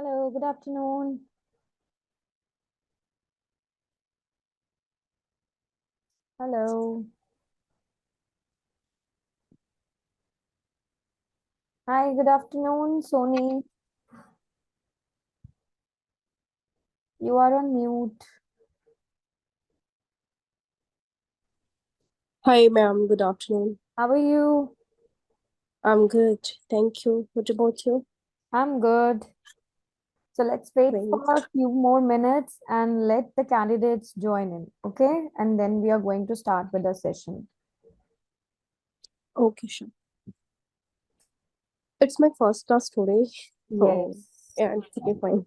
Hello, good afternoon. Hello. Hi, good afternoon, Sony. You are on mute. Hi, ma'am. Good afternoon. How are you? I'm good. Thank you. What about you? I'm good. So let's wait Great. for a few more minutes and let the candidates join in, okay? And then we are going to start with the session. Okay, sure. It's my first class today. So, Yes. yeah, it's okay, fine.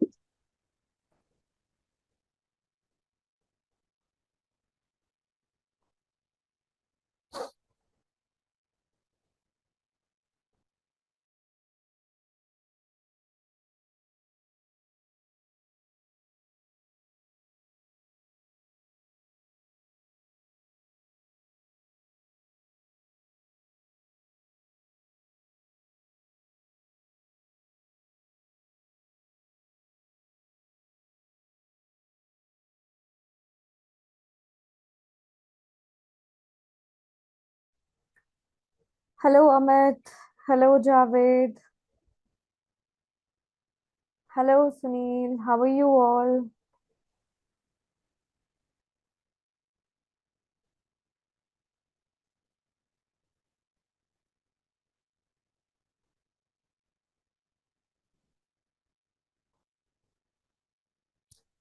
Hello, Amit. Hello, Javed. Hello, Sunil. How are you all?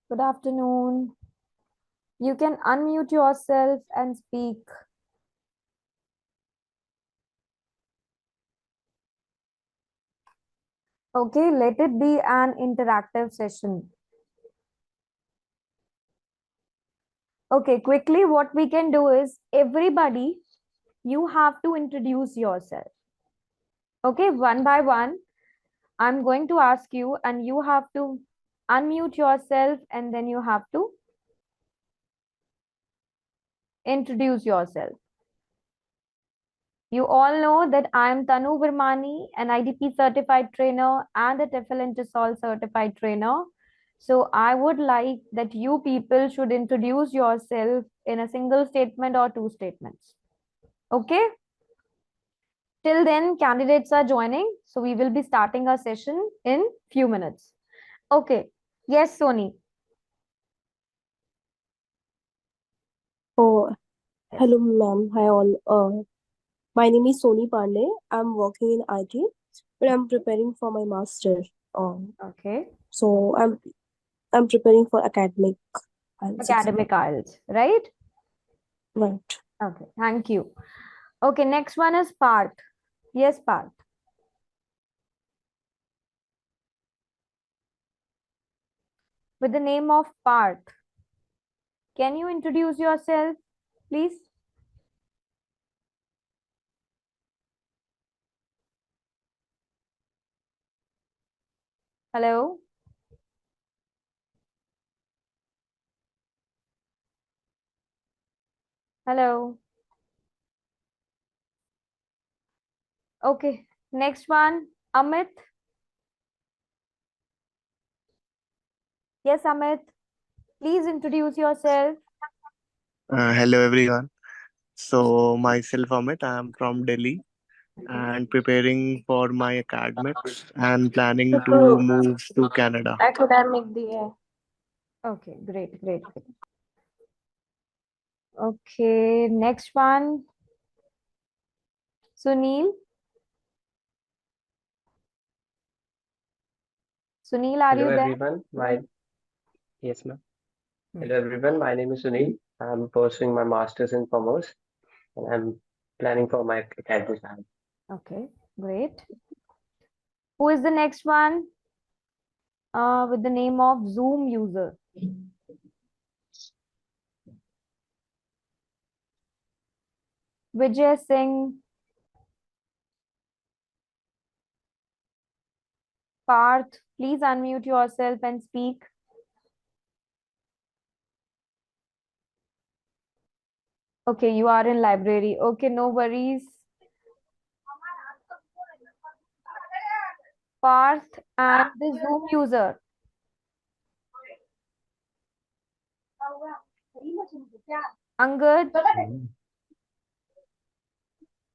Good afternoon. You can unmute yourself and speak. Okay, let it be an interactive session. Okay, quickly, what we can do is everybody, you have to introduce yourself. Okay, one by one, I'm going to ask you, and you have to unmute yourself and then you have to introduce yourself. You all know that I am Tanu Virmani, an IDP certified trainer and a TEFL and TESOL certified trainer. So I would like that you people should introduce yourself in a single statement or two statements. Okay? Till then, candidates are joining. So we will be starting our session in few minutes. Okay. Yes, Sony. Oh, Yes. hello, ma'am. Hi, all. My name is Soni Pandey. I'm working in IT, but I'm preparing for my master. Okay. So I'm preparing for academic IELTS exam. Academic IELTS, right? Right. Okay. Thank you. Okay. Next one is Parth. Yes, Parth. With the name of Parth, can you introduce yourself, please? Hello. Hello. Okay. Next one, Amit. Yes, Amit. Please introduce yourself. Hello everyone. So myself Amit, I am from Delhi Okay. and preparing for my academics and planning to तो move to Canada. academic दिए है. Okay. Great. Great. Great. Okay. Next one, Sunil. Sunil, are Hello you there? everyone. Yes, ma'am. Hmm. Hello everyone. My name is Sunil. I'm pursuing my master's in commerce and I'm planning for my academic exam. Okay. Great. Who is the next one? With the name of Zoom user. Vijay Singh. Parth, please unmute yourself and speak. Okay, you are in library. Okay, no worries. Parth and the Zoom user. Angad,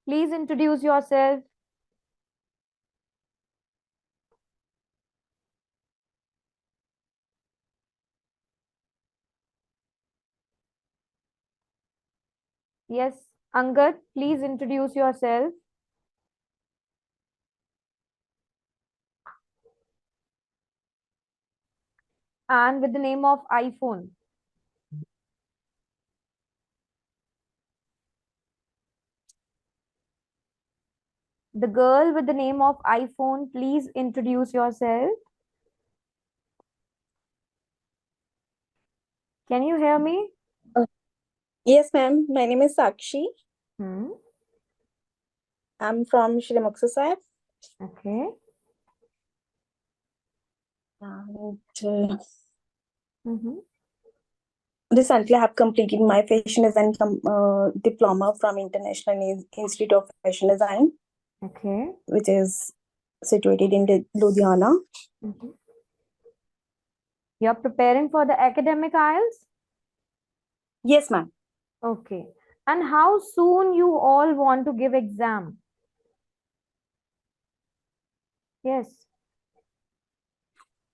please introduce yourself. Yes, Angad, please introduce yourself. And with the name of iPhone. The girl with the name of iPhone, please introduce yourself. Can you hear me? Yes, ma'am. My name is Sakshi. Hmm. I'm from Shri Muksa Sahib. Okay. And Mm-hmm. recently, I have completed my fashion design diploma from International Institute of Fashion Design, Okay. which is situated in Ludhiana. Mm-hmm. You're preparing for the academic IELTS? Yes, ma'am. Okay. And how soon you all want to give exam? Yes.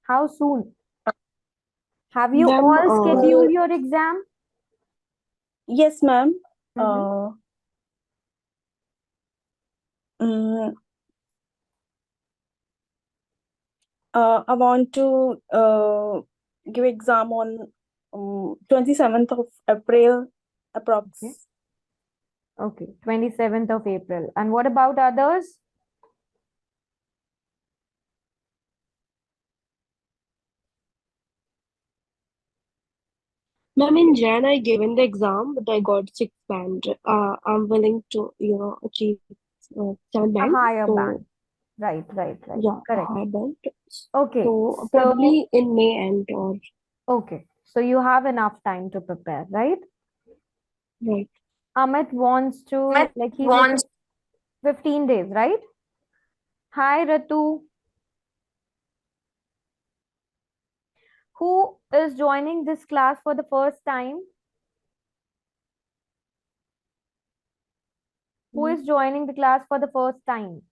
How soon? Have you Ma'am, all scheduled your exam? Yes, ma'am. Mhm. Mm, I want to give exam on 27th of April, approx. Okay. Okay, 27th of April. And what about others? Ma'am, in Jan, I given the exam, but I got 6 band. I'm willing to, achieve 7 band. A higher So, band. Right. yeah, a Correct. high band. Okay. So, So, probably in May end or, okay. So you have enough time to prepare, right? right. Amit wants to, like, he said 15 days, right? Hi, Ratu. Who is joining this class for the first time? Who is joining the class for the first time?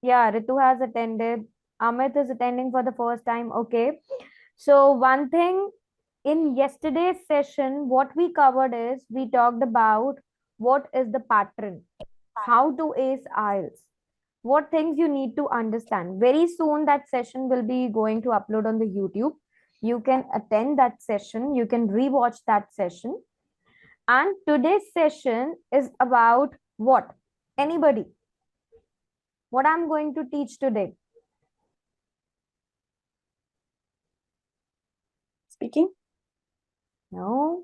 Yeah, Ritu has attended. Amit is attending for the first time. Okay. So one thing in yesterday's session, what we covered is we talked about what is the pattern, how to ace IELTS, what things you need to understand. Very soon that session will be going to upload on the YouTube. You can attend that session. You can rewatch that session. And today's session is about what? Anybody? What I'm going to teach today? Speaking. No.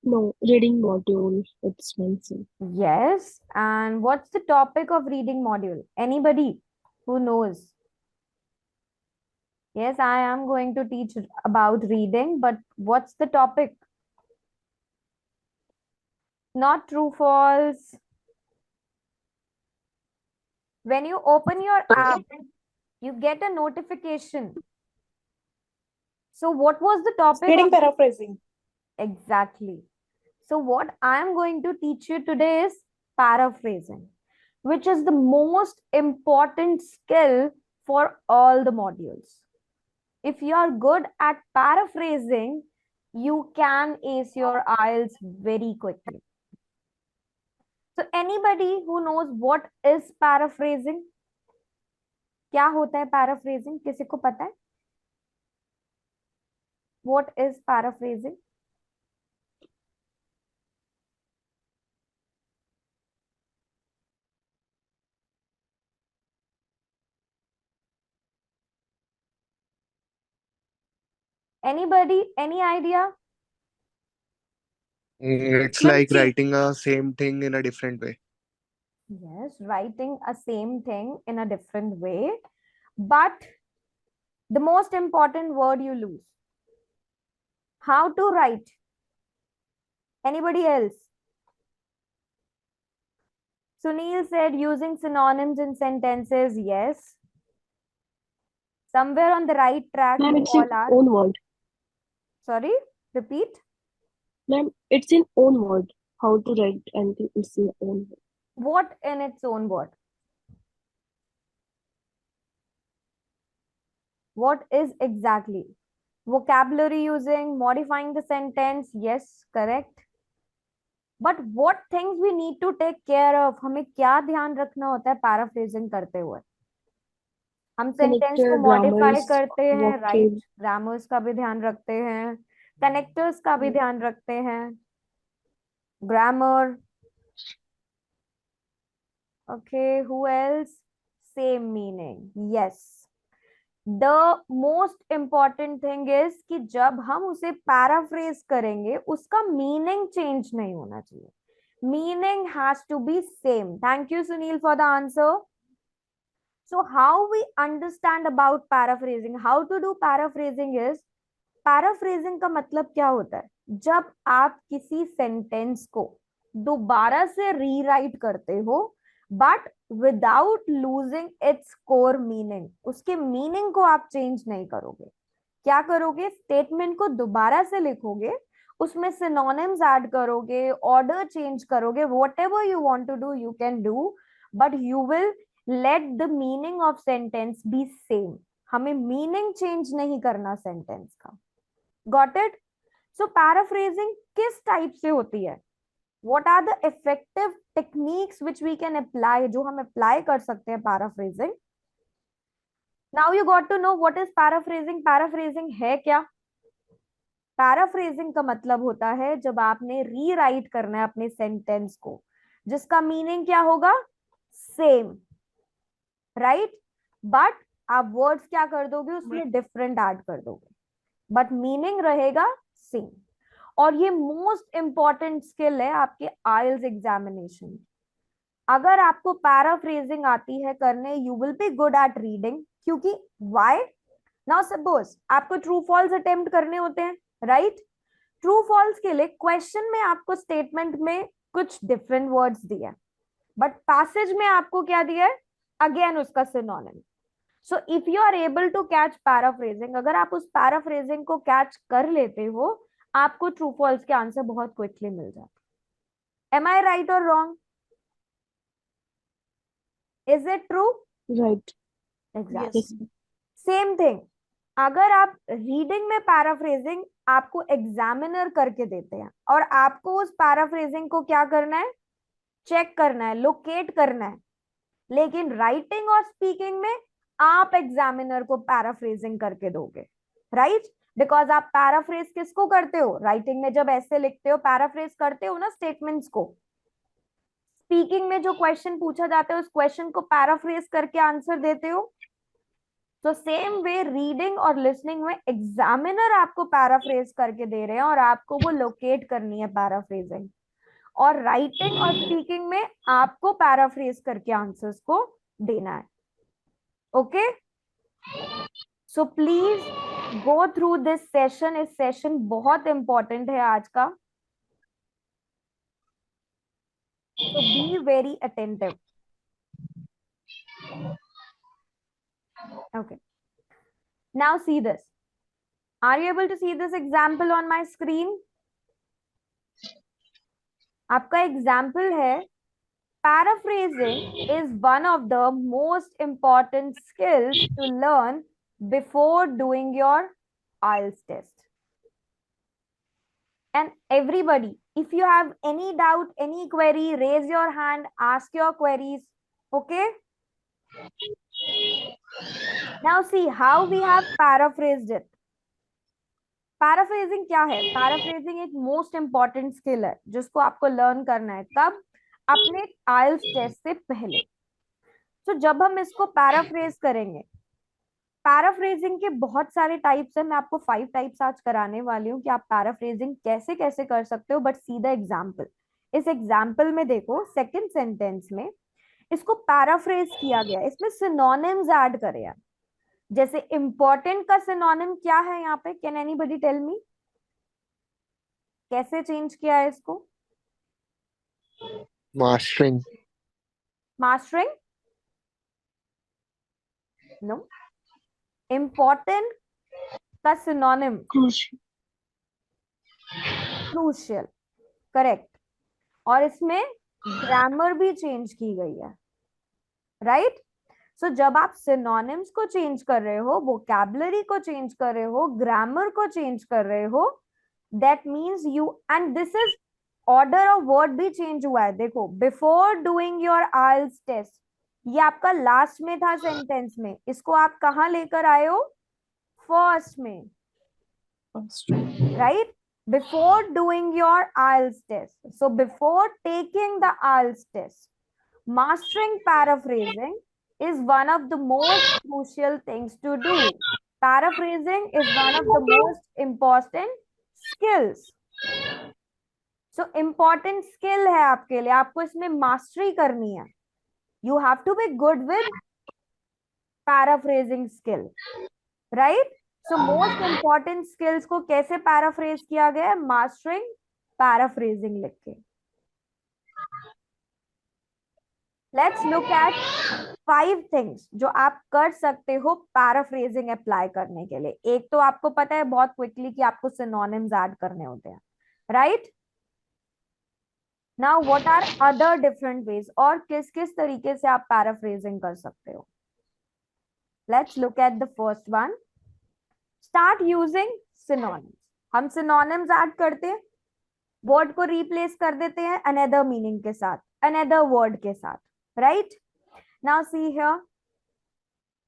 No, reading module, it's mentioned. Yes. And what's the topic of reading module? Anybody who knows? Yes, I am going to teach about reading, but what's the topic? Not true, false. When you open your app, you get a notification. So what was the topic? Reading paraphrasing. Exactly. So what I am going to teach you today is paraphrasing, which is the most important skill for all the modules. If you are good at paraphrasing, you can ace your IELTS very quickly. So anybody who knows what is paraphrasing? क्या होता है paraphrasing? किसी को पता है? What is paraphrasing? Anybody? Any idea? It's like writing a same thing in a different way. Yes, writing a same thing in a different way. But The most important word you lose. How to write? Anybody else? Sunil said using synonyms in sentences. Yes. Somewhere on the right track, Ma'am, you it's in all are. own word. Sorry, repeat. Ma'am, it's in own word. How to write anything, it's in own word. What in its own word? What is exactly? Vocabulary using, modifying the sentence. Yes, correct. But what things we need to take care of? हमें क्या ध्यान रखना होता है paraphrasing करते हुए? हम sentence को Connector, मॉडिफाई grammars, करते हैं, राइट? vocab. ग्रामर्स का भी ध्यान रखते हैं, कनेक्टर्स का भी ध्यान रखते हैं, grammar. Okay, who else? Same meaning. Yes. The most important thing is कि जब हम उसे पैराफ्रेज करेंगे उसका मीनिंग चेंज नहीं होना चाहिए. Meaning has to be same. Thank you, Sunil, for the answer. So how we understand about paraphrasing, how to do paraphrasing is, paraphrasing का मतलब क्या होता है? जब आप किसी सेंटेंस को दोबारा से रीराइट करते हो but without losing its core meaning. उसके मीनिंग को आप चेंज नहीं करोगे. क्या करोगे? स्टेटमेंट को दोबारा से लिखोगे, उसमें सिनोनिम्स ऐड करोगे, ऑर्डर चेंज करोगे, whatever you want to do you can do, but you will let the meaning of sentence be same. हमें मीनिंग चेंज नहीं करना सेंटेंस का. Got it? So paraphrasing किस टाइप से होती है? What are the effective techniques which we can apply, जो हम apply कर सकते हैं paraphrasing? Now you got to know what is paraphrasing. Paraphrasing है क्या? Paraphrasing का मतलब होता है जब आपने रीराइट करना है अपने सेंटेंस को, जिसका मीनिंग क्या होगा? Same, right? बट आप वर्ड्स क्या कर दोगे? उसमें डिफरेंट ऐड कर दोगे, बट मीनिंग रहेगा सेम. और ये मोस्ट इंपॉर्टेंट स्किल है आपके आइल्स एग्जामिनेशन. अगर आपको पैराफ्रेजिंग आती है करने, you will be good at reading. क्योंकि व्हाई? नाउ सपोज आपको ट्रू फॉल्स अटेम्प्ट करने होते हैं, राइट? ट्रू फॉल्स के लिए क्वेश्चन में आपको स्टेटमेंट में कुछ डिफरेंट वर्ड्स दिया है, बट पैसेज में आपको क्या दिया है? अगेन उसका synonym. So if you are able to catch paraphrasing, अगर आप उस paraphrasing को catch कर लेते हो, आपको true false के आंसर बहुत quickly मिल जाते. Am I right or wrong? Is it true? Right. Exactly. Yes. Same thing. अगर आप रीडिंग में पैराफ्रेजिंग आपको एग्जामिनर करके देते हैं और आपको उस पैराफ्रेजिंग को क्या करना है? चेक करना है, लोकेट करना है. लेकिन राइटिंग और स्पीकिंग में आप एग्जामिनर को पैराफ्रेजिंग करके दोगे, राइट? बिकॉज आप पैराफ्रेज किसको करते हो? राइटिंग में जब ऐसे लिखते हो पैराफ्रेज करते हो ना स्टेटमेंट्स को. स्पीकिंग में जो क्वेश्चन पूछा जाता है उस क्वेश्चन को पैराफ्रेज करके आंसर देते हो. तो सेम वे रीडिंग और लिसनिंग में एग्जामिनर आपको पैराफ्रेज करके दे रहे हैं और आपको वो लोकेट करनी है पैराफ्रेजिंग. और राइटिंग और स्पीकिंग में आपको पैराफ्रेज करके आंसर्स को देना है. Okay, so please go through this session. इस सेशन बहुत इंपॉर्टेंट है आज का, so be very attentive. Okay, now see this. Are you able to see this example on my screen? आपका एग्जाम्पल है, paraphrasing is one of the most important skills to learn before doing your IELTS test. And everybody, if you have any doubt, any query, raise your hand, ask your queries. Okay? Now see how we have paraphrased it. Paraphrasing क्या है? Paraphrasing एक most important skill है जिसको आपको learn करना है. कब? अपने IELTS टेस्ट से पहले. तो जब हम इसको पैराफ्रेज करेंगे, पैराफ्रेजिंग के बहुत सारे टाइप्स हैं. मैं आपको 5 टाइप्स आज कराने वाली हूँ कि आप पैराफ्रेजिंग कैसे कैसे कर सकते हो. बट सीधा एग्जाम्पल, इस एग्जाम्पल में देखो, सेकंड सेंटेंस में इसको पैराफ्रेज किया गया, इसमें सिनोनिम्स ऐड करे हैं. जैसे इम्पोर्टेंट का सिनोनिम क्या है यहाँ पे, कैन एनीबडी टेल मी, कैसे चेंज किया है इसको? Mastering. मास्टरिंग? नो, इम्पोर्टेंट का सिनोनिम Crucial. Crucial, correct. और इसमें ग्रामर भी चेंज की गई है, राइट? सो जब आप सिनोनिम्स को चेंज कर रहे हो, वोकैबुलरी को चेंज कर रहे हो, ग्रामर को चेंज कर रहे हो, that means you, and this is order of word भी चेंज हुआ है। देखो, before doing your IELTS test, ये आपका लास्ट में था सेंटेंस में, इसको आप कहाँ लेकर आए हो? फर्स्ट में, First. right? Before doing your IELTS test. So before taking the IELTS test, mastering paraphrasing is one of the most crucial things to do. Paraphrasing is one of the most important skills. So important skill है आपके लिए, आपको इसमें mastery करनी है. You have to be good with paraphrasing skill, right? So most important skills को कैसे paraphrase किया गया है? मास्टरिंग पैराफ्रेजिंग लिख के. लेट्स लुक एट 5 थिंग्स जो आप कर सकते हो पैराफ्रेजिंग अप्लाई करने के लिए. एक तो आपको पता है बहुत क्विकली कि आपको सिनोनिम्स ऐड करने होते हैं, right? Now what are other different ways, और किस किस तरीके से आप पैराफ्रेजिंग कर सकते हो? Let's look at the first one. Start using synonyms. हम सिनोनिम्स ऐड करते हैं, वर्ड को रिप्लेस कर देते हैं अनदर मीनिंग के साथ, अनदर वर्ड के साथ, right? Now see here,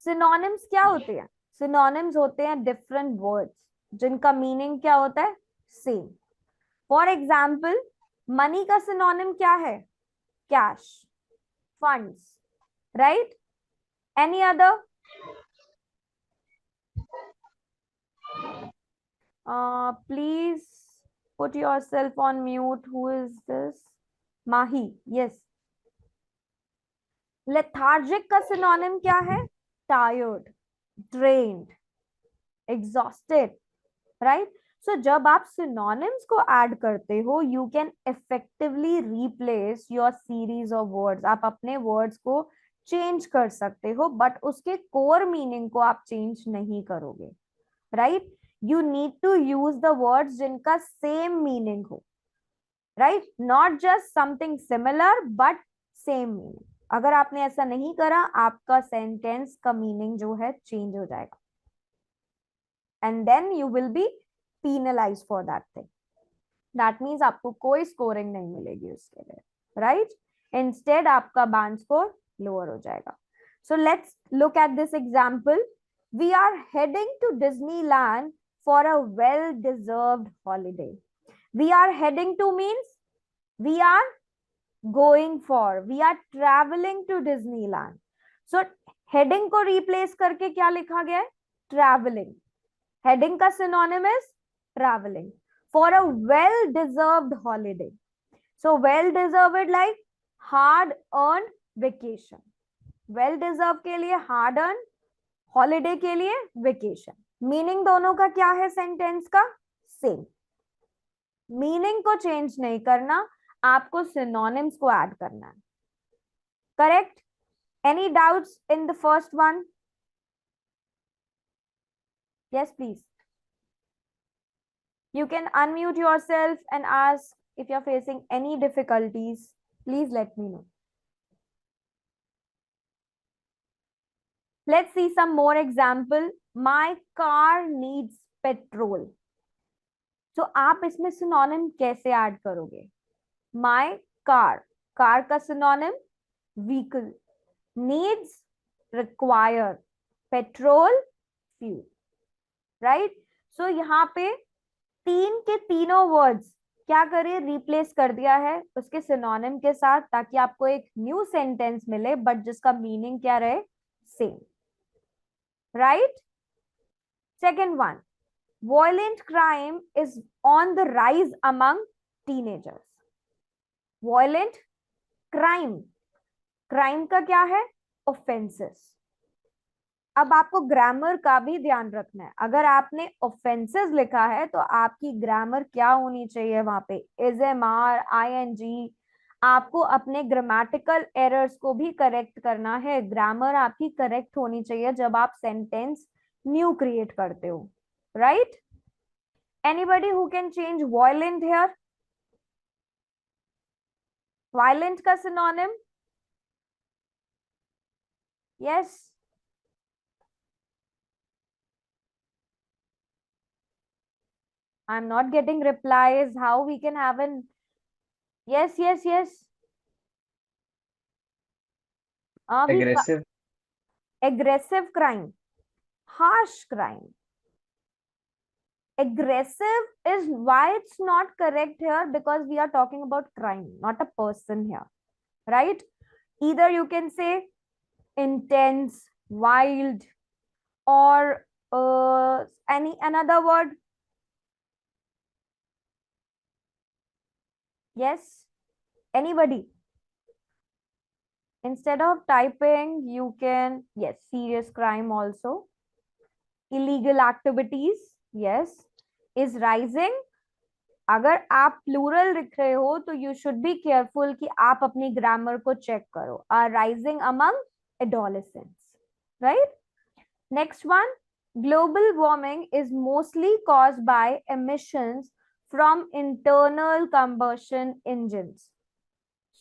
synonyms क्या होते हैं? सिनोनिम्स होते हैं डिफरेंट वर्ड्स जिनका मीनिंग क्या होता है? सेम. फॉर एग्जाम्पल, मनी का सिनोनिम क्या है? Cash, funds, right? Any other? Please put yourself on mute. Who is this? Mahi. Yes. Lethargic का synonym क्या है? Tired, drained, exhausted, right? So जब आप synonyms को add करते हो, you can effectively replace your series of words. आप अपने words को change कर सकते हो, but उसके core meaning को आप change नहीं करोगे, right? You need to use the words जिनका same meaning हो, right? Not just something similar but same meaning. अगर आपने ऐसा नहीं करा, आपका सेंटेंस का मीनिंग जो है चेंज हो जाएगा, and then you will be penalized for that thing. That means आपको कोई स्कोरिंग नहीं मिलेगी उसके लिए, right? Instead आपका band score lower हो जाएगा. So let's look at this example. We are heading to Disneyland for a well-deserved holiday. We are heading to means we are going for, we are traveling to Disneyland. So heading को replace करके क्या लिखा गया है? Traveling. Heading का synonym is traveling for a well-deserved holiday. So well-deserved like hard-earned vacation. Well-deserved के लिए hard-earned, holiday के लिए vacation. मीनिंग दोनों का क्या है सेंटेंस का? सेम. मीनिंग को चेंज नहीं करना, आपको सिनोनिम्स को ऐड करना है, correct? Any doubts in the first one? Yes please. You can unmute yourself and ask if you're facing any difficulties. Please let me know. Let's see some more example. My car needs petrol. So आप इसमें synonym कैसे add करोगे? My car, car का synonym vehicle, needs require, petrol fuel, right? So यहाँ पे तीन के तीनों वर्ड्स क्या करे? रिप्लेस कर दिया है उसके सिनोनिम के साथ, ताकि आपको एक न्यू सेंटेंस मिले बट जिसका मीनिंग क्या रहे? Same, right? Second one, violent crime is on the rise among teenagers. Violent crime, crime का क्या है? Offenses. अब आपको ग्रामर का भी ध्यान रखना है। अगर आपने ऑफेंसेस लिखा है तो आपकी ग्रामर क्या होनी चाहिए वहां पे, is M R, I N G. आपको अपने ग्रामेटिकल एरर्स को भी करेक्ट करना है। ग्रामर आपकी करेक्ट होनी चाहिए जब आप सेंटेंस न्यू क्रिएट करते हो, right? Anybody who can change violent here? Violent का synonym? Yes, I'm not getting replies. How we can have an yes, yes, yes. We Aggressive. aggressive crime, harsh crime. Aggressive is why it's not correct here, because we are talking about crime, not a person here, right? Either you can say intense, wild, or any another word. Yes, anybody. Instead of typing, you can, yes, serious crime also. Illegal activities, yes. Is rising. अगर आप plural लिख रहे हो तो you should be careful कि आप अपनी grammar को चेक करो। Are rising among adolescents, right? Next one, global warming is mostly caused by emissions from internal combustion engines.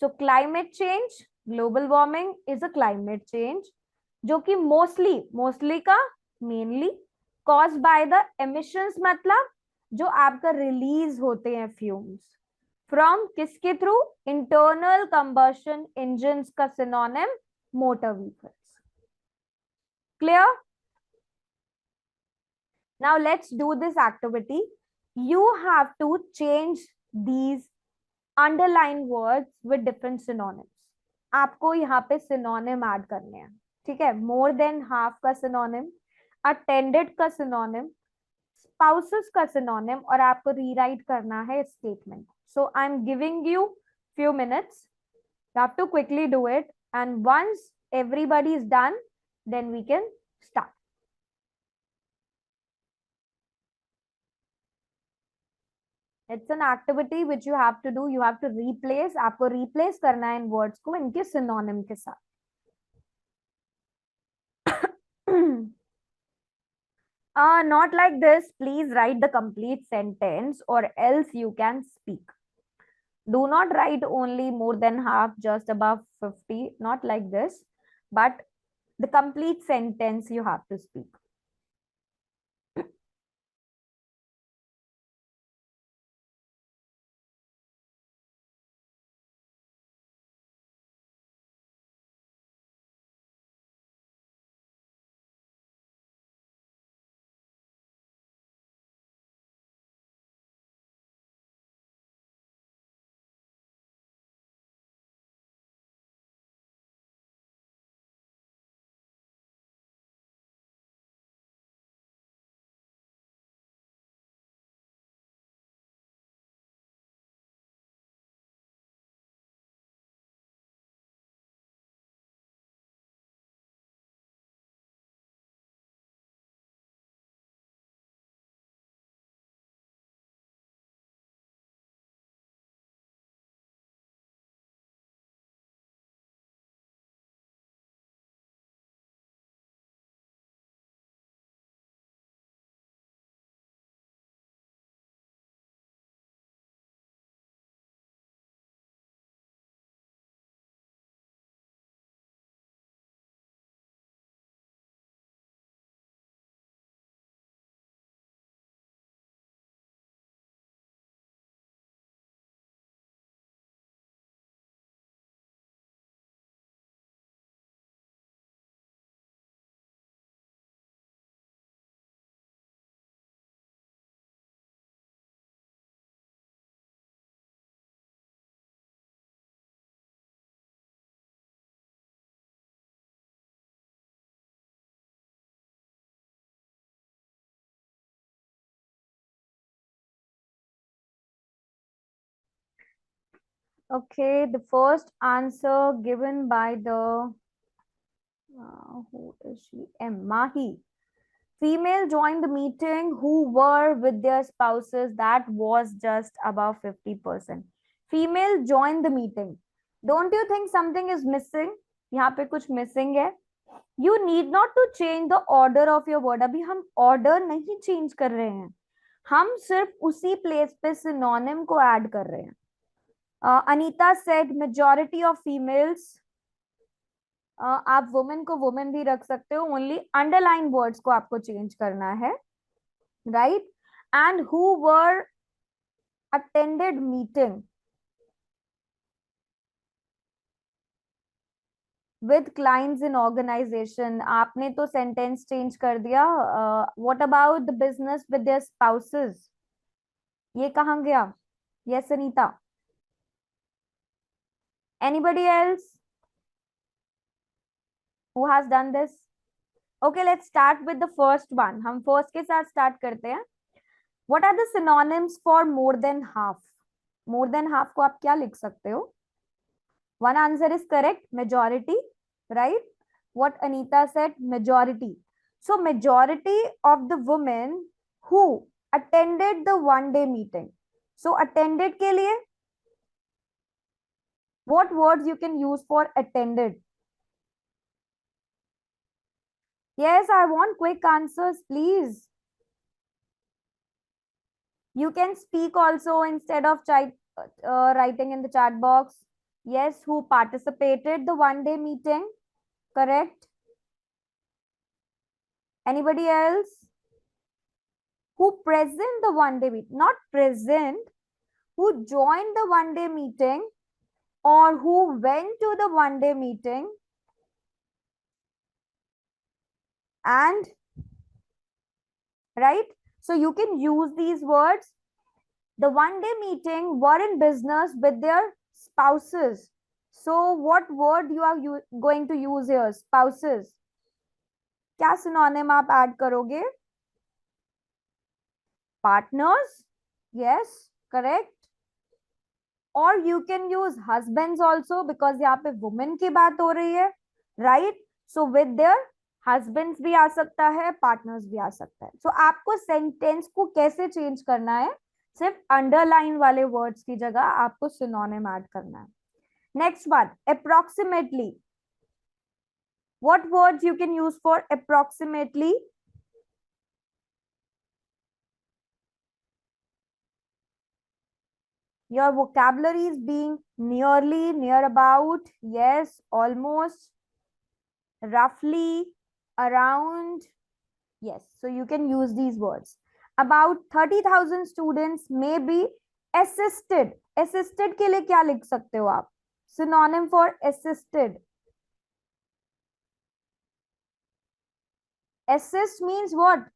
So climate change, global warming is a climate change जो कि mostly का mainly cause by the emissions, मतलब जो आपका release होते हैं fumes from किसके through? Internal combustion engines का synonym motor vehicles. Clear? Now let's do this activity. You have to change these underline words with different synonyms. आपको यहाँ पे सिनोनिम ऐड करने हैं, ठीक है? मोर देन हाफ का सिनोनिम, अटेंडेड का सिनोनिम, स्पाउसेस का सिनोनिम, और आपको रीराइट करना है statement. So I am giving you few minutes. You have to quickly do it, and once everybody is done, then we can start. It's an activity which you have to do. You have to replace, आपको replace करना है इन words को इनके synonym के साथ. Not like this. Please write the complete sentence or else you can speak. Do not write only more than half, just above 50. Not like this, but the complete sentence you have to speak. Okay, the first answer given by the Who is she? M. Mahi. Female joined the meeting who were with their spouses. That was just above 50%. Female joined the meeting. Don't you think something is missing? यहाँ पे कुछ missing है. You need not to change the order of your word. अभी हम order नहीं change कर रहे हैं. हम सिर्फ उसी place पे synonym को add कर रहे हैं. Anita said majority of females. आप वुमेन को वुमेन भी रख सकते हो, ओनली अंडरलाइन वर्ड्स को आपको चेंज करना है, right. And who were attended meeting with clients in organisation. आपने तो सेंटेंस चेंज कर दिया. What about the business with their spouses? ये कहाँ गया? Yes Anita. Anybody else who has done this? Okay, let's start with the first one. हम first के साथ start करते हैं. What are the synonyms for more than half? More than half को आप क्या लिख सकते हो? One answer is correct, majority, right? What Anita said, majority. So majority of the women who attended the one-day meeting. So attended के लिए what words you can use for attended? Yes, I want quick answers, please. You can speak also instead of writing in the chat box. Yes, who participated the one-day meeting? Correct. Anybody else? Who present the one-day meeting? Not present. Who joined the one-day meeting or who went to the one-day meeting? And right, so you can use these words. The one-day meeting were in business with their spouses. So what word you are going to use here? Spouses. क्या synonym आप add करोगे? Partners. Yes, correct. Or you can use husbands also because यहाँ पे women की बात हो रही है, right? So with their husbands भी आ सकता है, partners भी आ सकता है. So आपको sentence को कैसे change करना है? सिर्फ underline वाले words की जगह आपको synonym add करना है. Next one, approximately. What words you can use for approximately? Your vocabulary is being nearly, near about, yes, almost, roughly, around. Yes, so you can use these words. About 30,000 students may be assisted. Assisted के लिए क्या लिख सकते हो आप? Synonym for assisted. Assist means what?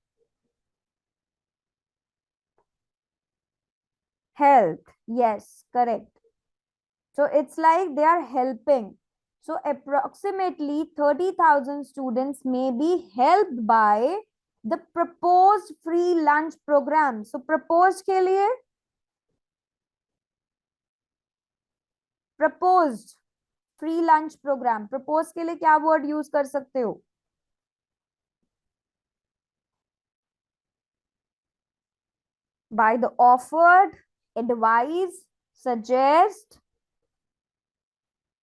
Help. Yes, correct. So it's like they are helping. So approximately 30,000 students may be helped by the proposed free lunch program. So proposed के लिए proposed free lunch program. Proposed के लिए क्या word use कर सकते हो? By the offered, advise, suggest,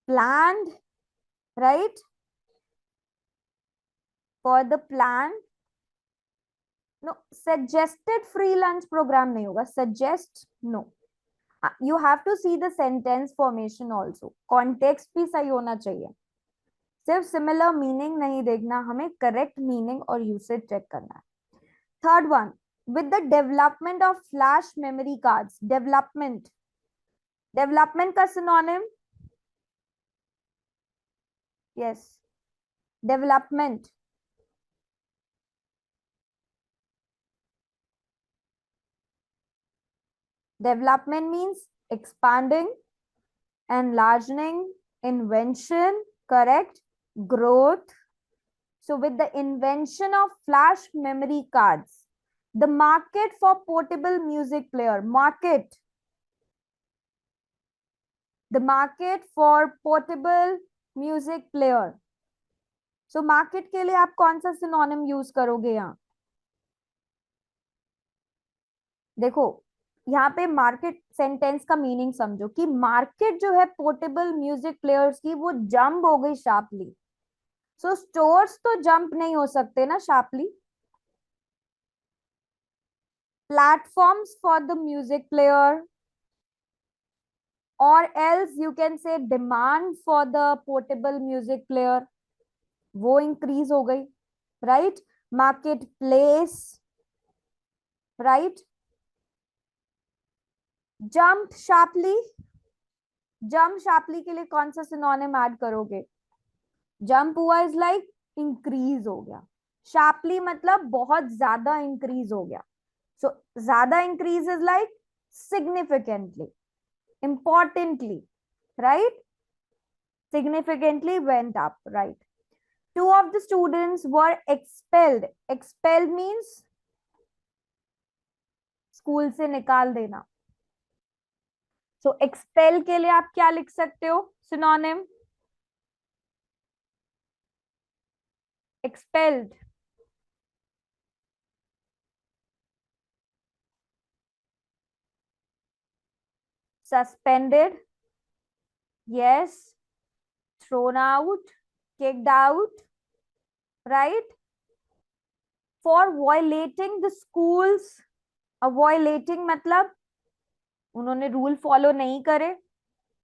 planned, right? For the plan. No, suggested free lunch program नहीं होगा. Suggest, no. You have to see the sentence formation also. Context भी सही होना चाहिए. सिर्फ similar meaning नहीं देखना, हमें correct meaning और usage check करना है. Third one, with the development of flash memory cards. Development. Development का synonym? Yes. Development. Development means expanding, enlarging, invention, correct? Growth. So with the invention of flash memory cards, the market for portable music player, market. The market for portable music player. So market के लिए आप कौन सा synonym use करोगे यहाँ? देखो यहाँ पे मार्केट सेंटेंस का मीनिंग समझो कि मार्केट जो है पोर्टेबल म्यूजिक प्लेयर्स की वो जंप हो गई शार्पली. सो स्टोर्स तो जंप नहीं हो सकते ना sharply. Platforms for the music player or else you can say demand for the portable music player वो इंक्रीज हो गई. Right. Market place. Right. Jump sharply. Jump sharply के लिए कौन सा सिनोनिम ऐड करोगे? जंप हुआ इज लाइक इंक्रीज हो गया. शार्पली मतलब बहुत ज्यादा इंक्रीज हो गया. सो ज्यादा increase is like significantly, importantly, right? Significantly went up, right? Two of the students were expelled. Expelled means school से निकाल देना. So expel के लिए आप क्या लिख सकते हो synonym? Expelled. Suspended. Yes. Thrown out. Kicked out. Right? For violating the schools. Violating मतलब उन्होंने रूल फॉलो नहीं करे,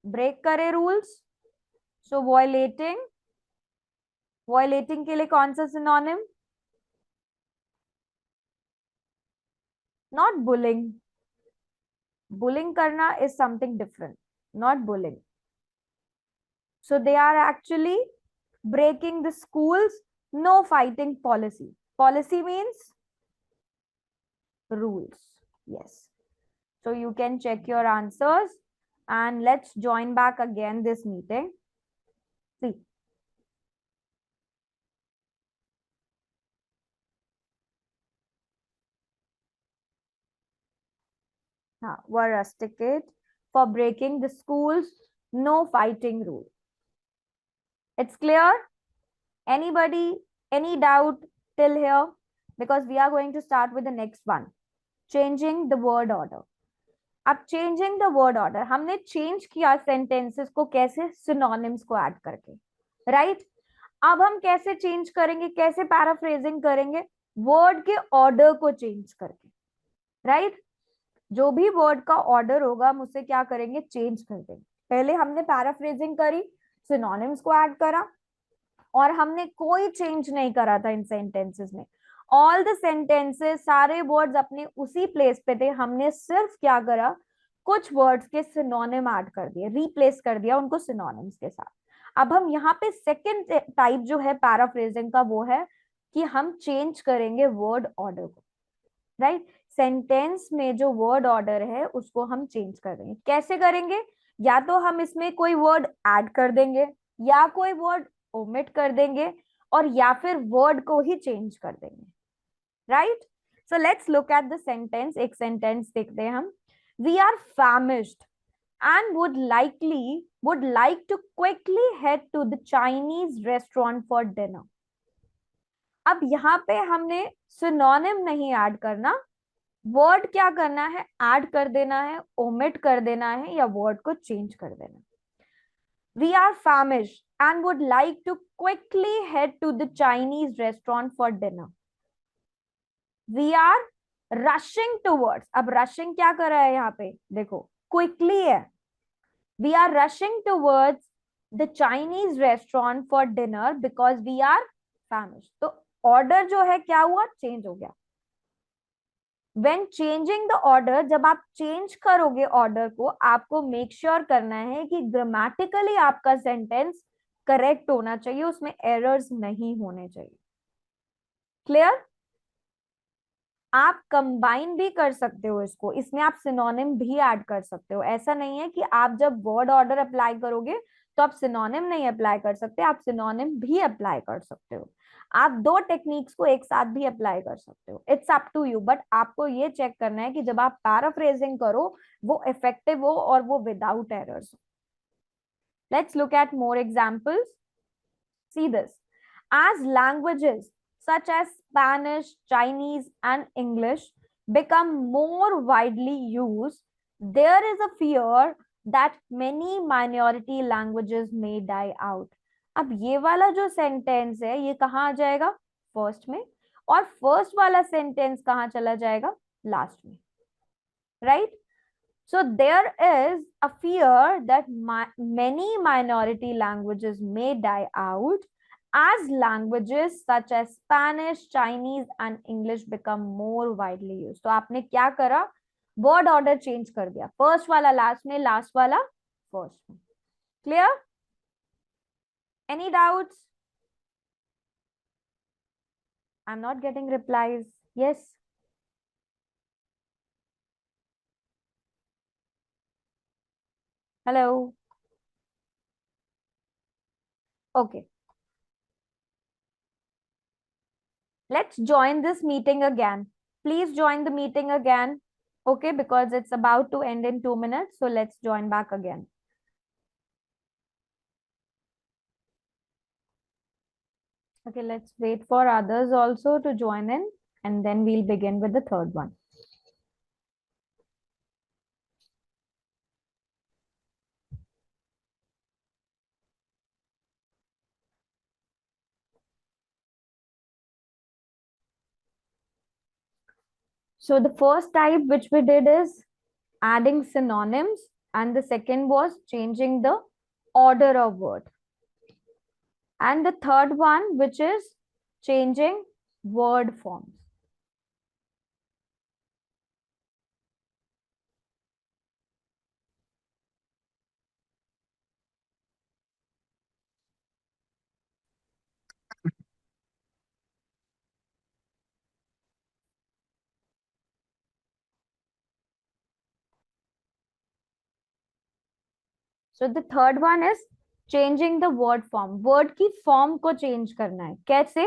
ब्रेक करे रूल्स. सो वायलेटिंग. वायलेटिंग के लिए कौन सा सिनोनिम? Not bullying. बुलिंग करना is something different, not bullying. So they are actually breaking the schools no fighting policy. Policy means rules. Yes. So you can check your answers and let's join back again this meeting. See. Were rusticated for breaking the schools no fighting rule. It's clear? Anybody, any doubt till here? Because we are going to start with the next one. Changing the word order. अब changing the word order हमने change किया sentences को कैसे? Synonyms को add करके. Right. अब हम कैसे चेंज करेंगे, कैसे पैराफ्रेजिंग करेंगे? वर्ड के ऑर्डर को चेंज करके. राइट. जो भी वर्ड का ऑर्डर होगा हम उसे क्या करेंगे? चेंज कर देंगे. पहले हमने पैराफ्रेजिंग करी, सिनोनिम्स को ऐड करा और हमने कोई चेंज नहीं करा था इन सेंटेंसेस में. ऑल द सेंटेंसेस, सारे वर्ड्स अपने उसी प्लेस पे थे. हमने सिर्फ क्या करा? कुछ वर्ड्स के सिनोनिम ऐड कर दिए, रिप्लेस कर दिया उनको सिनोनिम्स के साथ. अब हम यहाँ पे सेकंड टाइप जो है पैराफ्रेजिंग का वो है कि हम चेंज करेंगे वर्ड ऑर्डर को. राइट. सेंटेंस में जो वर्ड ऑर्डर है उसको हम चेंज कर देंगे. कैसे करेंगे? या तो हम इसमें कोई वर्ड ऐड कर देंगे या कोई वर्ड ओमिट कर देंगे और या फिर वर्ड को ही चेंज कर देंगे. Right. So let's look at the sentence. एक सेंटेंस देखते हैं हम. We are famished and would like to quickly head to the Chinese restaurant for dinner. अब यहाँ पे हमने सिनोनिम नहीं ऐड करना, वर्ड क्या करना है? ऐड कर देना है, ओमिट कर देना है या वर्ड को चेंज कर देना. We are famished and would like to quickly head to the Chinese restaurant for dinner. We are rushing towards. अब rushing क्या कर रहा है यहाँ पे? देखो quickly है. We are rushing towards the Chinese restaurant for dinner because we are famished. तो order जो है क्या हुआ? चेंज हो गया. When changing the order, जब आप चेंज करोगे ऑर्डर को, आपको मेक श्योर करना है कि ग्रामेटिकली आपका सेंटेंस करेक्ट होना चाहिए, उसमें एरर्स नहीं होने चाहिए. क्लियर? आप कंबाइन भी कर सकते हो इसको, इसमें आप सिनोनिम भी ऐड कर सकते हो. ऐसा नहीं है कि आप जब वर्ड ऑर्डर अप्लाई करोगे तो आप सिनोनिम नहीं अप्लाई कर सकते, आप सिनोनिम भी अप्लाई कर सकते हो. आप दो टेक्निक्स को एक साथ भी अप्लाई कर सकते हो. It's up to you. But आपको ये चेक करना है कि जब आप पैराफ्रेजिंग करो वो इफेक्टिव हो और वो विदाउट एरर्स हो. Let's look eight more examples. See this. As languages such as Spanish, Chinese, and English become more widely used, there is a fear that many minority languages may die out. अब ये वाला जो sentence है ये कहाँ आ जाएगा? First में, और फर्स्ट वाला सेंटेंस कहाँ चला जाएगा? लास्ट में, right? So there is a fear that many minority languages may die out as languages such as Spanish, Chinese and English become more widely used. तो आपने क्या करा? वर्ड ऑर्डर चेंज कर दिया, फर्स्ट वाला लास्ट में, last वाला first में. Clear? Any doubts? I'm not getting replies. Yes. Hello. Okay. Let's join this meeting again. Please join the meeting again. Okay, because it's about to end in 2 minutes. So let's join back again. Okay, let's wait for others also to join in, and then we'll begin with the third one. So the first type which we did is adding synonyms, and the second was changing the order of word. And the third one, which is changing word forms. So the third one is changing the word form. Word की form को change करना है. कैसे?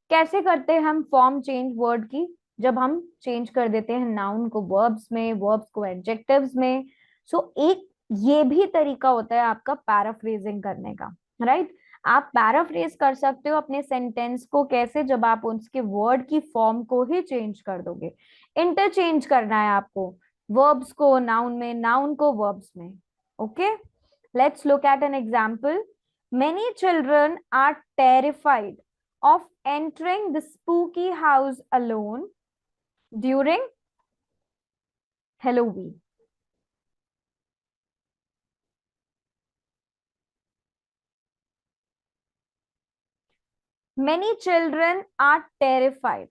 कैसे करते हैं हम form change word की? जब हम change कर देते हैं noun को verbs में, verbs को adjectives में. So एक ये भी तरीका होता है आपका paraphrasing करने का, right? आप paraphrase कर सकते हो अपने sentence को. कैसे? जब आप उसके word की form को ही change कर दोगे. Interchange करना है आपको, verbs को noun में, noun को verbs में. Okay? Let's look at an example. Many children are terrified of entering the spooky house alone during Halloween. Many children are terrified.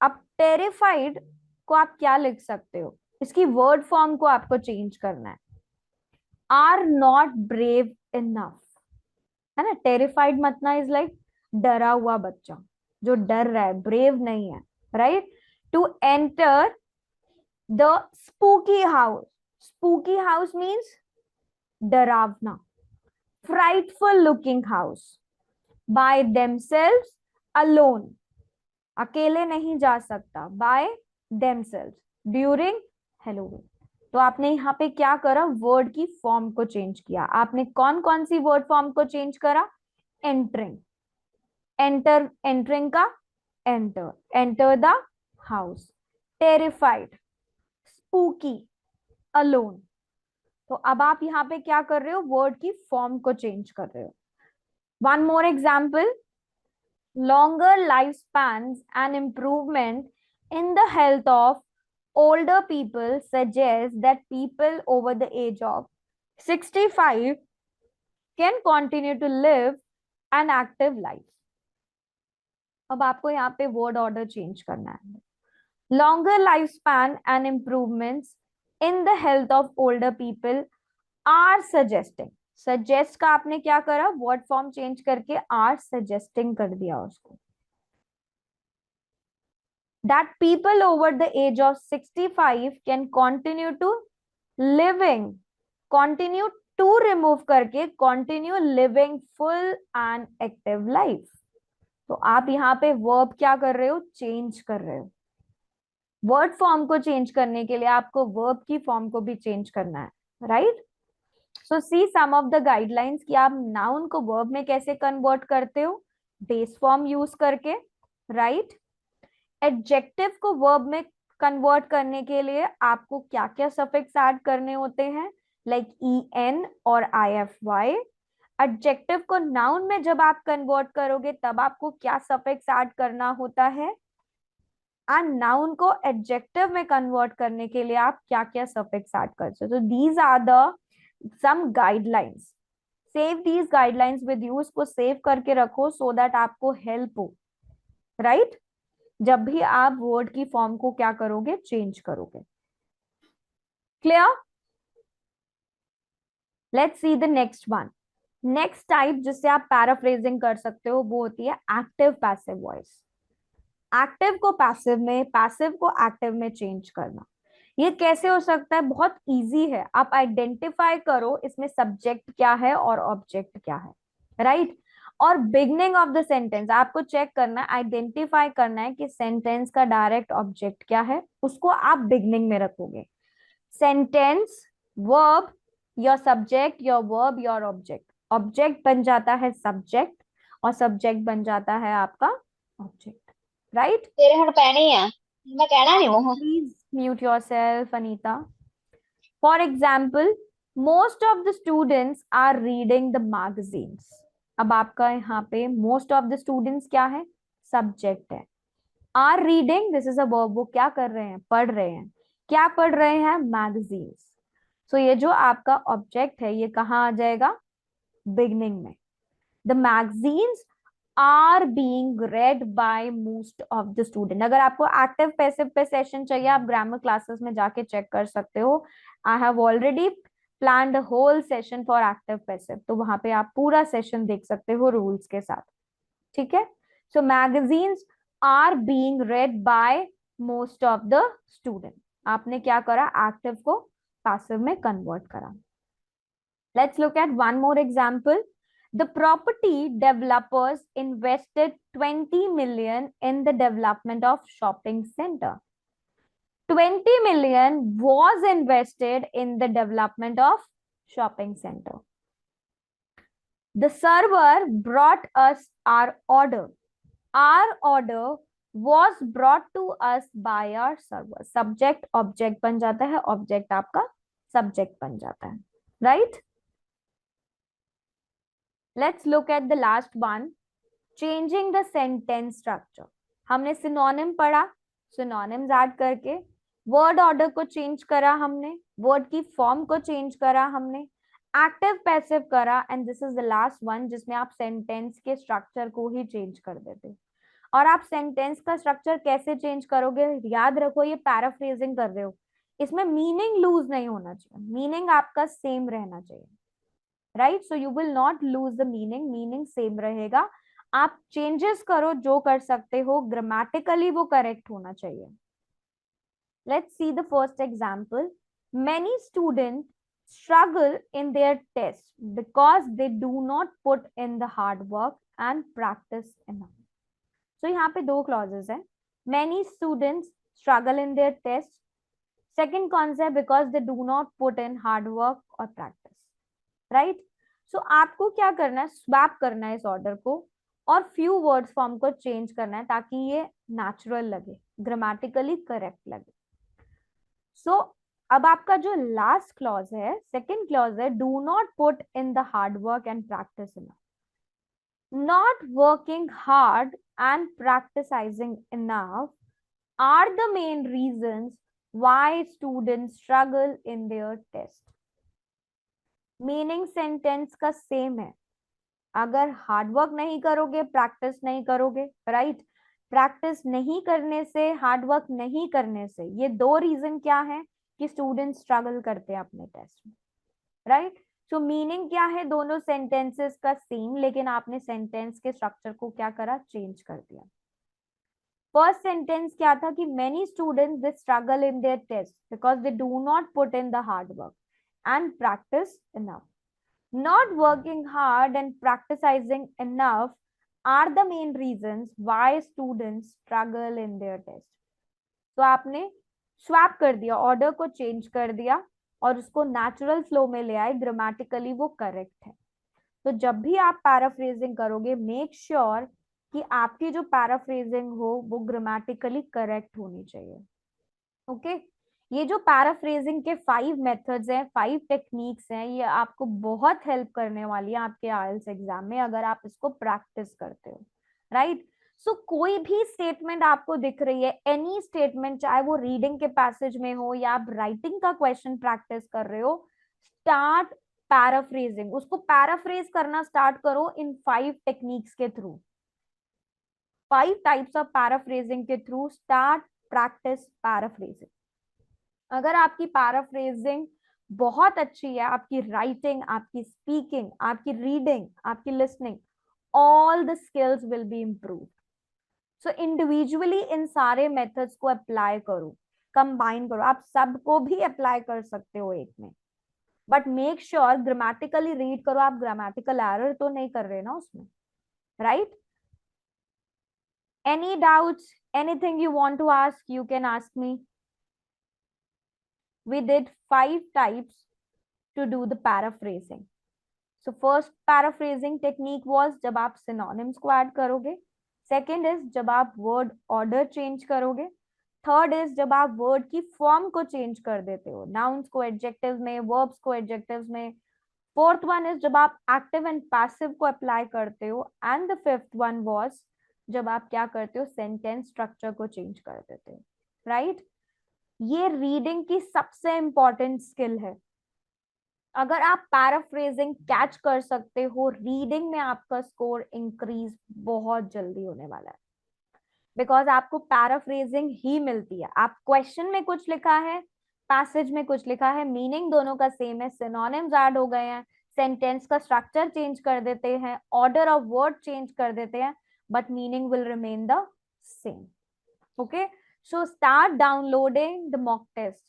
अब terrified को आप क्या लिख सकते हो? इसकी word form को आपको change करना है. Are not brave enough, है ना? Terrified मतलब is like डरा हुआ बच्चा जो डर रहा है, brave नहीं है, right? To enter the spooky house. Spooky house means डरावना, frightful looking house. By themselves, alone. अकेले नहीं जा सकता. By themselves during Halloween. तो आपने यहाँ पे क्या करा? वर्ड की फॉर्म को चेंज किया. आपने कौन कौन सी वर्ड फॉर्म को चेंज करा? एंटरिंग, एंटर, एंटरिंग का enter, enter the house. Terrified, spooky, alone. तो अब आप यहाँ पे क्या कर रहे हो? वर्ड की फॉर्म को चेंज कर रहे हो. One more example. Longer life spans and improvement in the health of older people suggest that people over the age of 65 can continue to live an active life. अब आपको यहाँ पे word order change करना है. Longer lifespan and improvements in the health of older people are suggesting. Suggest का आपने क्या करा? Word form change करके are suggesting कर दिया उसको. That people over the age of 65 can continue to living, continue to remove करके continue living full and active life. तो आप यहाँ पे verb क्या कर रहे हो? चेंज कर रहे हो. वर्ड फॉर्म को चेंज करने के लिए आपको वर्ब की फॉर्म को भी चेंज करना है, right? So see some of the guidelines कि आप नाउन को वर्ब में कैसे कन्वर्ट करते हो. बेस फॉर्म यूज करके, राइट। एडजेक्टिव को वर्ब में कन्वर्ट करने के लिए आपको क्या क्या सफिक्स ऐड करने होते हैं, लाइक en और ify। एडजेक्टिव को नाउन में जब आप कन्वर्ट करोगे तब आपको क्या सफिक्स ऐड करना होता है, एंड नाउन को एडजेक्टिव में कन्वर्ट करने के लिए आप क्या क्या सफिक्स ऐड करते हो। तो these are the some guidelines. Save these guidelines with you, इसको सेव करके रखो सो दैट आपको हेल्प हो, राइट, जब भी आप वर्ड की फॉर्म को क्या करोगे, चेंज करोगे। Clear? Let's see the next one. Next type जिससे आप पैराफ्रेजिंग कर सकते हो वो होती है एक्टिव पैसिव वॉइस। एक्टिव को पैसिव में, पैसिव को एक्टिव में चेंज करना। ये कैसे हो सकता है? बहुत इजी है। आप आइडेंटिफाई करो इसमें सब्जेक्ट क्या है और ऑब्जेक्ट क्या है, राइट। और बिगनिंग ऑफ द सेंटेंस आपको चेक करना है, आइडेंटिफाई करना है कि सेंटेंस का डायरेक्ट ऑब्जेक्ट क्या है, उसको आप बिगनिंग में रखोगे। Sentence, verb, your subject, your verb, your object. Object बन जाता है सब्जेक्ट और सब्जेक्ट बन जाता है आपका ऑब्जेक्ट, राइट। तेरे हुण पैनी आ, मैं कहना नहीं वो। Please mute yourself, Anita. For example, most of the students are reading the magazines. अब आपका यहाँ पे most of the students क्या है? सब्जेक्ट है। Are reading, this is a verb, वो क्या कर रहे हैं? पढ़ रहे हैं। क्या पढ़ रहे हैं? मैगजीन्स। So ये जो आपका ऑब्जेक्ट है ये कहाँ आ जाएगा? बिगनिंग में। The magazines are being read by most of the student। अगर आपको एक्टिव पैसिव पे सेशन चाहिए आप ग्रामर क्लासेस में जाके चेक कर सकते हो। I have already planned a whole session for active passive, तो वहां पे आप पूरा सेशन देख सकते हो रूल्स के साथ, ठीक है। So magazines are being read by most of the student. आपने क्या करा? एक्टिव को पैसिव में कन्वर्ट करा। Let's look at one more example. The property developers invested 20 million in the development of shopping center. 20 million was invested in the development of shopping center. The server brought us our order. Our order was brought to us by our server. Subject object बन जाता है, object आपका subject बन जाता है, right? Let's look at the last one, changing the sentence structure. हमने synonym पढ़ा, synonyms add करके word order को change करा हमने, word की form को change करा हमने, active passive करा, and this is the last one जिसमें आप sentence के structure को ही change कर देते। और आप sentence का structure कैसे change करोगे? याद रखो ये paraphrasing कर रहे हो, इसमें meaning lose नहीं होना चाहिए, meaning आपका same रहना चाहिए, right. So you will not lose the meaning, meaning same रहेगा। आप चेंजेस करो जो कर सकते हो, ग्रामेटिकली वो करेक्ट होना चाहिए। Let's see the first example. Many student struggle in their test because they do not put in the hard work and practice enough. So यहाँ पे दो क्लॉजेस हैं। Many students struggle in their test, second कौन सा है? Because they do not put in hard work और practice, right. So आपको क्या करना है? स्वैप करना है इस ऑर्डर को और फ्यू वर्ड्स फॉर्म को चेंज करना है ताकि ये नेचुरल लगे, ग्रामेटिकली करेक्ट लगे। सो अब आपका जो लास्ट क्लॉज है, सेकंड क्लॉज है, do not put in the hard work and practice enough. Not working hard and practicising enough are the main reasons why students struggle in their test. Meaning sentence का same है। अगर hard work नहीं करोगे, practice नहीं करोगे, right, practice नहीं करने से, हार्डवर्क नहीं करने से, ये दो रीजन क्या है कि स्टूडेंट स्ट्रगल करते हैं अपने टेस्ट में, राइट। सो मीनिंग क्या है? दोनों सेंटेंसेस का सेम, लेकिन आपने सेंटेंस के स्ट्रक्चर को क्या करा? चेंज कर दिया। फर्स्ट सेंटेंस क्या था कि many students they struggle in their test because they do not put in the hard work and practice enough. Not working hard and practicing enough are the main reasons why students struggle in their test. तो आपने swap कर दिया, order को change कर दिया और उसको natural flow में ले आए, ग्रामेटिकली वो करेक्ट है। तो जब भी आप पैराफ्रेजिंग करोगे, मेक श्योर कि आपकी जो पैराफ्रेजिंग हो वो ग्रामेटिकली करेक्ट होनी चाहिए। ओके ये जो पैराफ्रेजिंग के 5 मेथड्स हैं, 5 टेक्निक्स हैं, ये आपको बहुत हेल्प करने वाली है आपके आईएलटीएस एग्जाम में अगर आप इसको प्रैक्टिस करते हो, राइट। सो कोई भी स्टेटमेंट आपको दिख रही है, एनी स्टेटमेंट, चाहे वो रीडिंग के पैसेज में हो या आप राइटिंग का क्वेश्चन प्रैक्टिस कर रहे हो, स्टार्ट पैराफ्रेजिंग, उसको पैराफ्रेज करना स्टार्ट करो इन 5 टेक्निक्स के थ्रू, 5 टाइप्स ऑफ पैराफ्रेजिंग के थ्रू स्टार्ट प्रैक्टिस पैराफ्रेजिंग। अगर आपकी पैराफ्रेजिंग बहुत अच्छी है, आपकी राइटिंग, आपकी स्पीकिंग, आपकी रीडिंग, आपकी listening, all the skills will be improved. So individually इन सारे मेथड्स को अप्लाई करो, कंबाइन करो, आप सबको भी अप्लाई कर सकते हो एक में, but make sure grammatically read करो, आप ग्रामेटिकल एरर तो नहीं कर रहे ना उसमें, right. Any doubts, anything you want to ask, you can ask me. We did 5 types to do the paraphrasing. So first paraphrasing technique was जब आप synonyms को add करोगे, second is जब आप word order change करोगे, third is जब आप word की form को change कर देते हो, nouns को adjectives में, verbs को adjectives में, fourth one is जब आप active and passive को apply करते हो, and the fifth one was जब आप क्या करते हो, सेंटेंस स्ट्रक्चर को चेंज कर देते हो, राइट। ये रीडिंग की सबसे इंपॉर्टेंट स्किल है। अगर आप पैराफ्रेजिंग कैच कर सकते हो, रीडिंग में आपका स्कोर इंक्रीज बहुत जल्दी होने वाला है, बिकॉज आपको पैराफ्रेजिंग ही मिलती है। आप क्वेश्चन में कुछ लिखा है, पैसेज में कुछ लिखा है, मीनिंग दोनों का सेम है, सिनोनिम्स ऐड हो गए हैं, सेंटेंस का स्ट्रक्चर चेंज कर देते हैं, ऑर्डर ऑफ वर्ड चेंज कर देते हैं, but meaning will remain the same. Okay, so start downloading the mock test.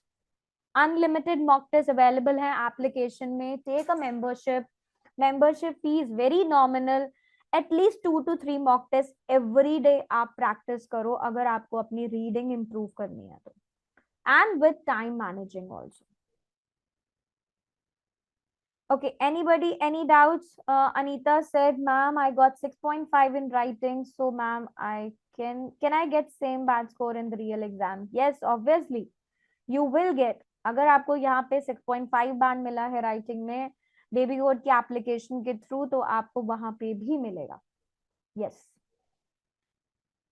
Unlimited mock test available है application में. Take a membership. Membership fee is very nominal. At least 2 to 3 mock tests every day आप practice करो अगर आपको अपनी reading improve करनी है तो. And with time managing also. Okay, anybody, any doubts? Anita said, ma'am, I got 6.5 in writing. So, ma'am, can I get same bad score in the real exam? Yes, obviously, you will get. अगर आपको यहाँ पे 6.5 band मिला है writing में baby code की application के through, तो आपको वहां पे भी मिलेगा। Yes.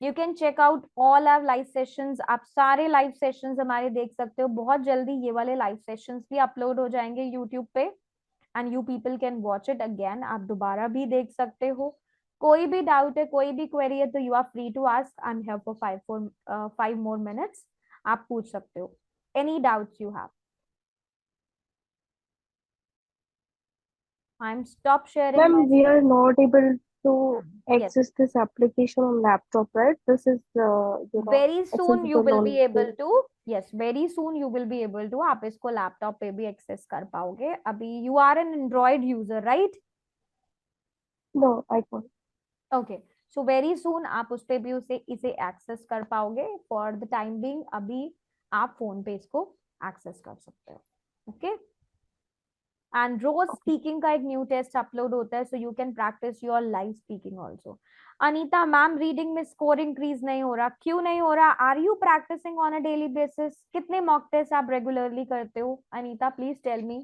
You can check out all our live sessions. आप सारे live sessions हमारे देख सकते हो। बहुत जल्दी ये वाले live sessions भी अपलोड हो जाएंगे YouTube पे। And you people can watch it again. आप दोबारा भी देख सकते हो। कोई भी डाउट है, कोई भी क्वेरी है तो you are free to ask. I'm here for 5 more minutes. आप पूछ सकते हो। Any doubts you have? I'm stop sharing. Ma'am, my we are screen. not able to Yes. access this application on laptop, right? This is, Very soon you accessible will on be able to. Yes, very soon you will be able to. आप इसको laptop पे भी access कर पाओगे। अभी you are an Android user, right? No, I can't. Okay. So very soon आप उस पे भी इसे एक्सेस कर पाओगे। For the time being अभी आप फोन पे इसको एक्सेस कर सकते हो। Okay? And रोज स्पीकिंग का एक न्यू टेस्ट अपलोड होता है, so you can practise your live speaking also. Anita ma'am, reading में स्कोर इंक्रीज नहीं हो रहा, क्यों नहीं हो रहा? Are you practising on a daily basis? कितने मॉक टेस्ट आप रेगुलरली करते हो? Anita please tell me.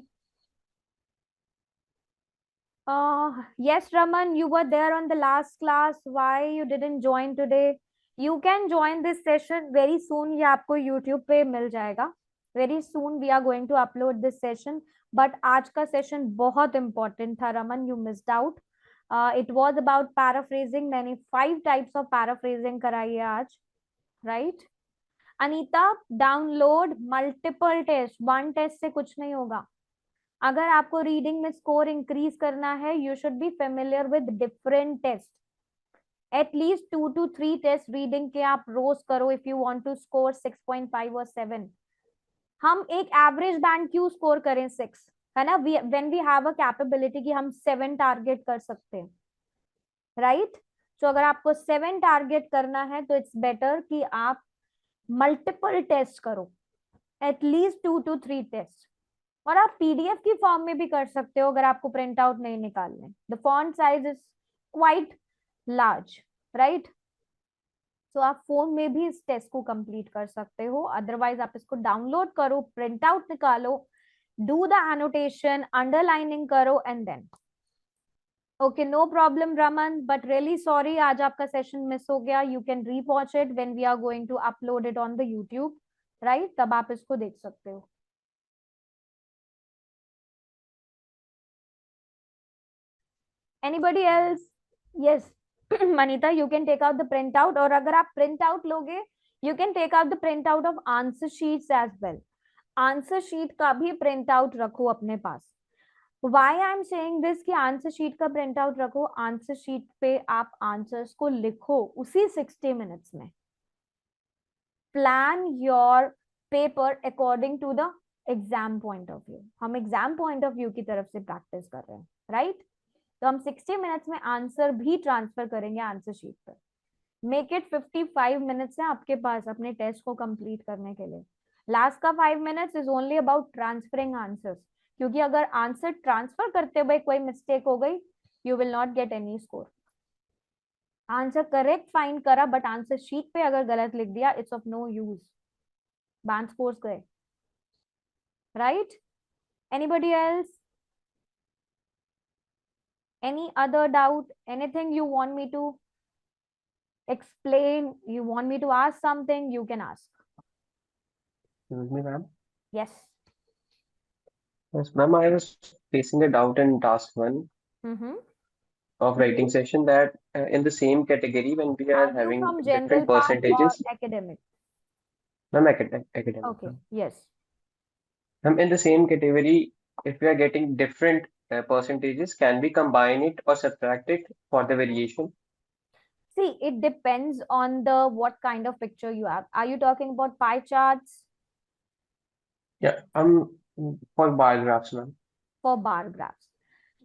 Yes, Raman, you were there on the last class. Why you didn't join today? You can join this session very soon. ये आपको YouTube पे मिल जाएगा। Very soon we are going to upload this session. But आज का session बहुत important था, Raman. You missed out. It was about paraphrasing. मैंने 5 types of paraphrasing कराई है आज, right? Anita, download multiple test. One test से कुछ नहीं होगा। अगर आपको रीडिंग में स्कोर इंक्रीज करना है, you should be familiar with different test. At least 2 to 3 test reading के आप रोज करो if you want to score 6.5 और 7। हम एक एवरेज बैंड क्यों स्कोर करें 6, है ना? When we have a capability कि हम 7 टारगेट कर सकते हैं, राइट? सो अगर आपको 7 टारगेट करना है तो इट्स बेटर कि आप मल्टीपल टेस्ट करो, एटलीस्ट 2 to 3 टेस्ट। और आप पीडीएफ की फॉर्म में भी कर सकते हो अगर आपको प्रिंट आउट नहीं निकालने। The font size is quite large, right? तो आप फोन में भी इस टेस्ट को कंप्लीट कर सकते हो, अदरवाइज आप इसको डाउनलोड करो, प्रिंट आउट निकालो, डू द एनोटेशन, अंडरलाइनिंग करो and then okay, no problem Raman, but really sorry आज आपका सेशन मिस हो गया. You can rewatch it when we are going to upload it on the YouTube, right? तब आप इसको देख सकते हो. Anybody else? Yes. Manita, you can take out the printout, और अगर आप प्रिंट आउट लोगे, you can take out the printout of answer sheets as well. Answer sheet का भी प्रिंट आउट रखो अपने पास. Why I am saying this कि आंसर शीट का प्रिंट आउट रखो, आंसर शीट पे आप आंसर्स को लिखो उसी 60 मिनट्स में. Plan your paper according to the exam point of view. हम एग्जाम पॉइंट ऑफ व्यू की तरफ से प्रैक्टिस कर रहे हैं, राइट? तो हम 60 मिनट्स में आंसर भी ट्रांसफर करेंगे आंसर शीट पर. मेक इट 55 मिनट्स है आपके पास अपने टेस्ट को कंप्लीट करने के लिए. लास्ट का 5 minutes is only about transferring answers, क्योंकि अगर आंसर ट्रांसफर करते हुए कोई मिस्टेक हो गई, you will not get any score. Answer correct find करा, बट आंसर शीट पे अगर गलत लिख दिया, it's of no use. Bank scores गए, right? Anybody else? Any other doubt? Anything you want me to explain? You want me to ask something? You can ask. Excuse me, ma'am. Yes. Yes, ma'am, I was facing a doubt in task 1 Mm-hmm. of writing session that in the same category when we are Are you having from general different part or percentages, academic? ma'am, academic. Okay. Ma'am. Yes. Ma'am, in the same category, if we are getting different percentages, can we combine it or subtract it for the variation? See, it depends on the what kind of picture you have. Are you talking about pie charts? Yeah, for bar graphs, ma'am. For bar graphs.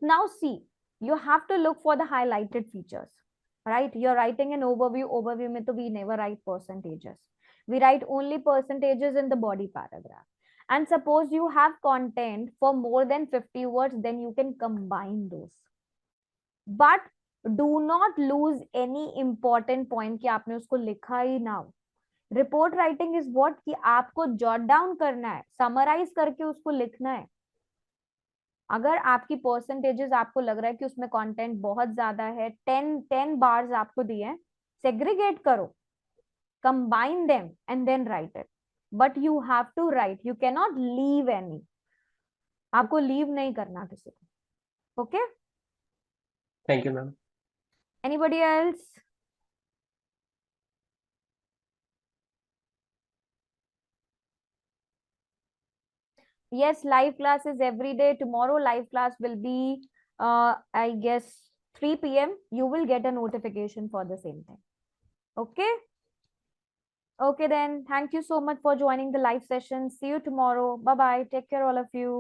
Now see, you have to look for the highlighted features, right? You're writing an overview. Overview mein to we never write percentages. We write only percentages in the body paragraph. And suppose you have content for more than 50 words, then you can combine those. But do not lose any important point कि आपने उसको लिखा ही ना हो. Report writing is what कि आपको jot down करना है, समराइज करके उसको लिखना है. अगर आपकी परसेंटेजेस आपको लग रहा है कि उसमें कंटेंट बहुत ज्यादा है, 10 बार्स आपको दिए हैं, सेग्रीगेट करो, combine them and then write it. But you have to write, you can not leave any. आपको लीव नहीं करना किसी को. Okay? Thank you, ma'am. Anybody else? Yes, live class is every day. Tomorrow live class will be I guess 3 p.m. You will get a notification for the same thing. Okay? Okay then. Thank you so much for joining the live session. See you tomorrow. Bye bye. Take care all of you.